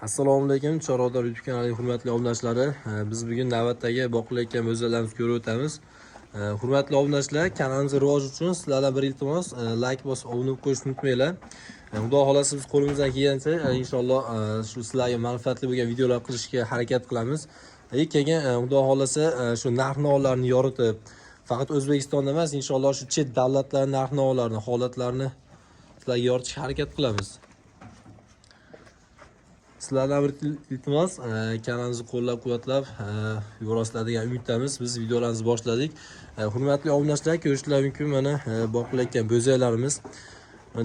Assalomu alaykum, Chorodor YouTube kanalining hurmatli obunachilari. Biz bugun navbatdagi boqilayotgan mo'jizalarimizni ko'rib o'tamiz. Hurmatli obunachilar, kanalimiz rivoji uchun sizlardan bir iltimos, like bosib obuna bo'lib qo'yishni unutmanglar. Xudo xolasa biz qo'limizdan kelgancha inshaalloh shu sizlarga manfaatli bo'lgan videolar qilishga harakat qilamiz. Keyin xudo xolasa shu narx-navolarni yoritib, faqat O'zbekistonda emas, inshaalloh shu chet davlatlar narx-navolarni, holatlarini sizlarga yoritishga harakat qilamiz. Sizlardan bir iltimos, kanalimizni qo'llab-quvvatlab yuborasizlar degan umiddamiz. Biz videolarimizni boshladik. Hurmatli obunachilar, ko'rishingiz mumkin mana boqilayotgan bo'zaklarimiz.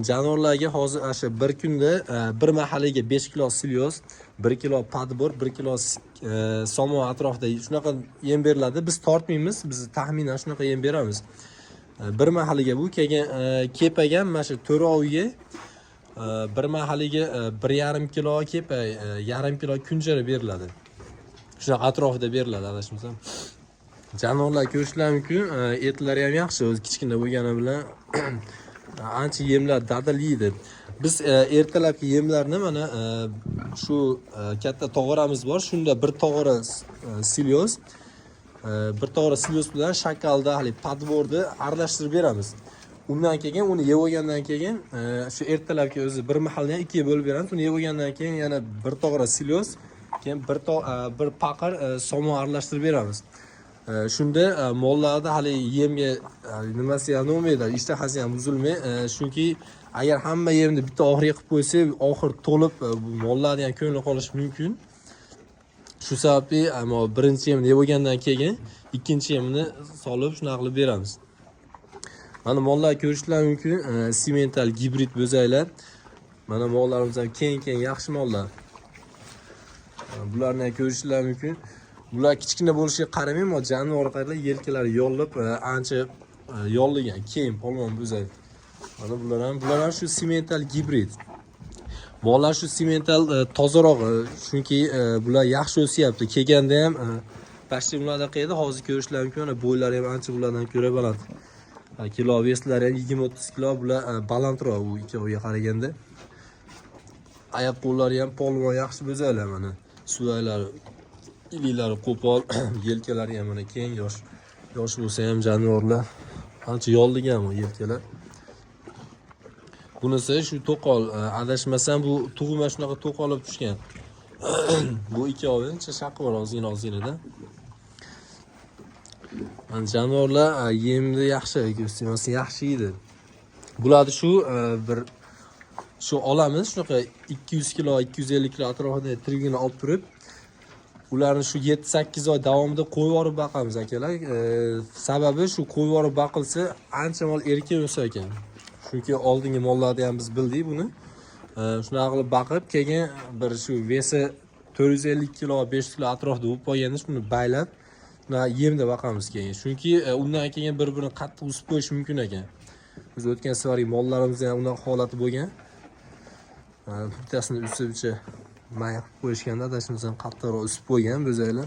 Jonivorlarga hozir o'sha bir kunda bir mahaliga 5 kilo silyoz, 1 kilo padbor, 1 kilo somon atrofida shunaqa yem beriladi. Biz tortmaymiz, biz taxminan shunaqa yem beramiz. Bir mahaliga bu keyin kepagan mana shu to'roviga bir mahaliga 1,5 kilo kepa, 1,5 kilo kunjara beriladi. Shunaqa atrofida beriladi adashmasam. Jonivorlar ko'rishingiz mumkin, etlari ham yaxshi, o'zi kichkina bo'lgani bilan ancha yemlar dadil yeydi. Biz ertalabki yemlarni mana shu katta tog'oramiz bor. Shunda bir tog'ora silyoz, bir tog'ora silyoz bilan shakalda hali padvorni aralashtirib beramiz. Undan keyin uni yeb olgandan keyin shu ertalabki o'zi bir mahalni ikkiga bo'lib beramiz. Uni yeb olgandan keyin yana bir tog'ora silyoz, keyin bir paqir somon aralashtirib beramiz. Shunda mollarda hali yemga nimasi ham bo'lmaydi, ishtahasi ham buzilmay, chunki agar hamma yemni bitta oxiriga qilib qo'ysak, oxir to'lib mollarning ham ko'ngli qolishi mumkin. Shu sababli ammo birinchi yemni yeb olgandan keyin ikkinchi yemni solib shunaqa qilib beramiz. Mana mollar ko'rishingiz mumkin, simental gibrid bo'zaklar. Mana mollarimiz ham keng yaxshi mollar. Bularni ko'rishingiz mumkin. Bular kichkina bo'lishiga qaramay, jonivor orqali yelkalari yollab, ancha yollagan, keng polvon bo'zak. Mana bular ham shu simental gibrid. Mollar shu simental tozaroq, chunki bular yaxshi o'syapti. Kelganda ham pashti bularda qayda hozir ko'rishingiz mumkin, mana bo'ylari ham ancha bulardan ko'ra baland. Kilo veslari ham 20-30 kilo, bular balandroq u ikkoviga qaraganda. Oyoq qo'llari ham polvon yaxshi bo'zaklar mana. Sulaylari, iliklari qo'pol, yelkalari ham mana keng, yosh bo'lsa ham jonivorlar ancha yolligan bu yelkalar. Bunisi shu to'qol, adashmasam bu tug'ma shunaqa to'qolib tushgan. Bu ikkovinchi shaqi bor ozgina-ozginada. Mana jonivorlar yemni yaxshi, ko'rsangiz yaxshi yeydi. Bularni shu olamiz, shunaqa 200 kilo, 250 kilo atrofida tirigini olib turib, ularni shu 7-8 oy davomida qo'yib yorib boqamiz akalar. Sababi shu qo'yib yorib boqilsa ancha mol erkin o'sar ekan. Chunki oldingi mollarda ham biz bildik buni. Shunaqa qilib boqib, keyin bir shu vesi 450 kilo, 500 kilo atrofida bo'lib qolganda shuni baylab, yemda boqamiz keyin. Chunki undan keyin bir-birini qattiq usib qo'yish mumkin ekan. Biz o'tgan safargi mollarimizda ham unaqa holati bo'lgan. Bittasini usibcha may qilib qo'yishganda adashmasam qattiqroq usib qo'ygan bo'zaklar.